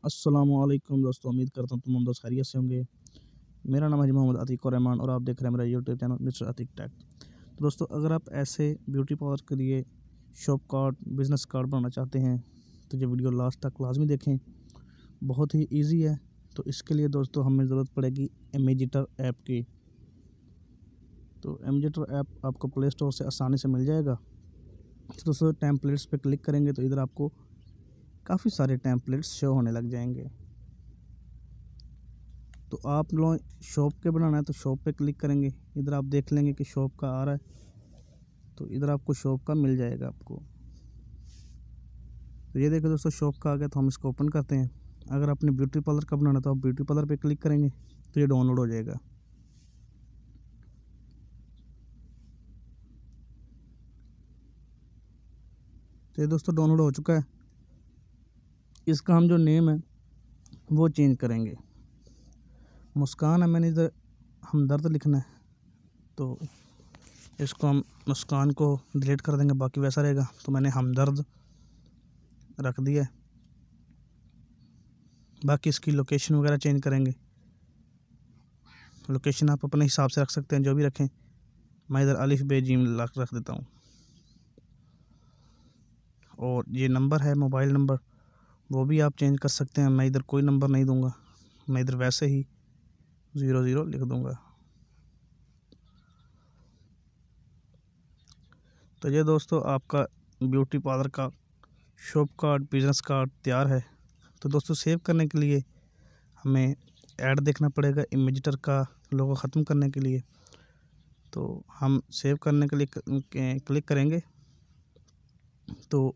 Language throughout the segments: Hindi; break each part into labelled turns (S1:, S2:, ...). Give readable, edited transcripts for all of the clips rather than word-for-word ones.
S1: अस्सलाम वालेकुम दोस्तों, उम्मीद करता हूँ तुम दोस्त खैरियत से होंगे। मेरा नाम है मोहम्मद अतीक और रहमान और आप देख रहे हैं मेरा YouTube channel mister Atiq tech. तो दोस्तों, अगर आप ऐसे ब्यूटी पार्लर के लिए शॉप कार्ड, बिज़नेस कार्ड बनाना चाहते हैं तो ये वीडियो लास्ट तक लाजमी देखें। बहुत ही ईजी है। तो इसके लिए दोस्तों हमें ज़रूरत पड़ेगी इमेजिटर ऐप की। तो इमेजिटर ऐप आपको प्ले स्टोर से आसानी से मिल जाएगा। तो दोस्तों, टेम्पलेट्स पे क्लिक करेंगे तो इधर आपको काफ़ी सारे टेम्पलेट्स शो होने लग जाएंगे। तो आप लोग शॉप के बनाना है तो शॉप पे क्लिक करेंगे। इधर आप देख लेंगे कि शॉप का आ रहा है, तो इधर आपको शॉप का मिल जाएगा आपको। तो ये देखो दोस्तों, शॉप का आ गया, तो हम इसको ओपन करते हैं। अगर आपने ब्यूटी पार्लर का बनाना है तो आप ब्यूटी पार्लर पे क्लिक करेंगे तो ये डाउनलोड हो जाएगा। तो ये दोस्तों डाउनलोड हो चुका है। इसका हम जो नेम है वो चेंज करेंगे। मुस्कान है, मैंने इधर हमदर्द लिखना है, तो इसको हम मुस्कान को डिलीट कर देंगे, बाकी वैसा रहेगा। तो मैंने हमदर्द रख दिया है। बाकी इसकी लोकेशन वगैरह चेंज करेंगे। लोकेशन आप अपने हिसाब से रख सकते हैं, जो भी रखें। मैं इधर अलिफ बे जीम रख देता हूँ। और ये नंबर है, मोबाइल नंबर, वो भी आप चेंज कर सकते हैं। मैं इधर कोई नंबर नहीं दूंगा, मैं इधर वैसे ही 00 लिख दूंगा। तो ये दोस्तों आपका ब्यूटी पार्लर का शॉप कार्ड, बिज़नेस कार्ड तैयार है। तो दोस्तों, सेव करने के लिए हमें ऐड देखना पड़ेगा इमेजिटर का लोगो ख़त्म करने के लिए। तो हम सेव करने के लिए क्लिक करेंगे तो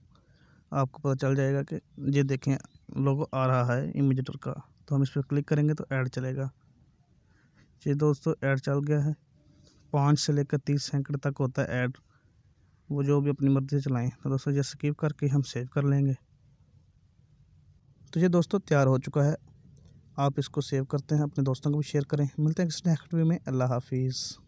S1: आपको पता चल जाएगा कि ये देखें लोगो आ रहा है इमेजिटर का। तो हम इस पर क्लिक करेंगे तो ऐड चलेगा। ये दोस्तों ऐड चल गया है। 5 से लेकर 30 सेकंड तक होता है ऐड, वो जो भी अपनी मर्ज़ी से चलाएं। तो दोस्तों, ये स्किप करके हम सेव कर लेंगे। तो ये दोस्तों तैयार हो चुका है। आप इसको सेव करते हैं, अपने दोस्तों को भी शेयर करें। मिलते हैं किसी नेक्स्ट वीडियो में। अल्लाह हाफिज़।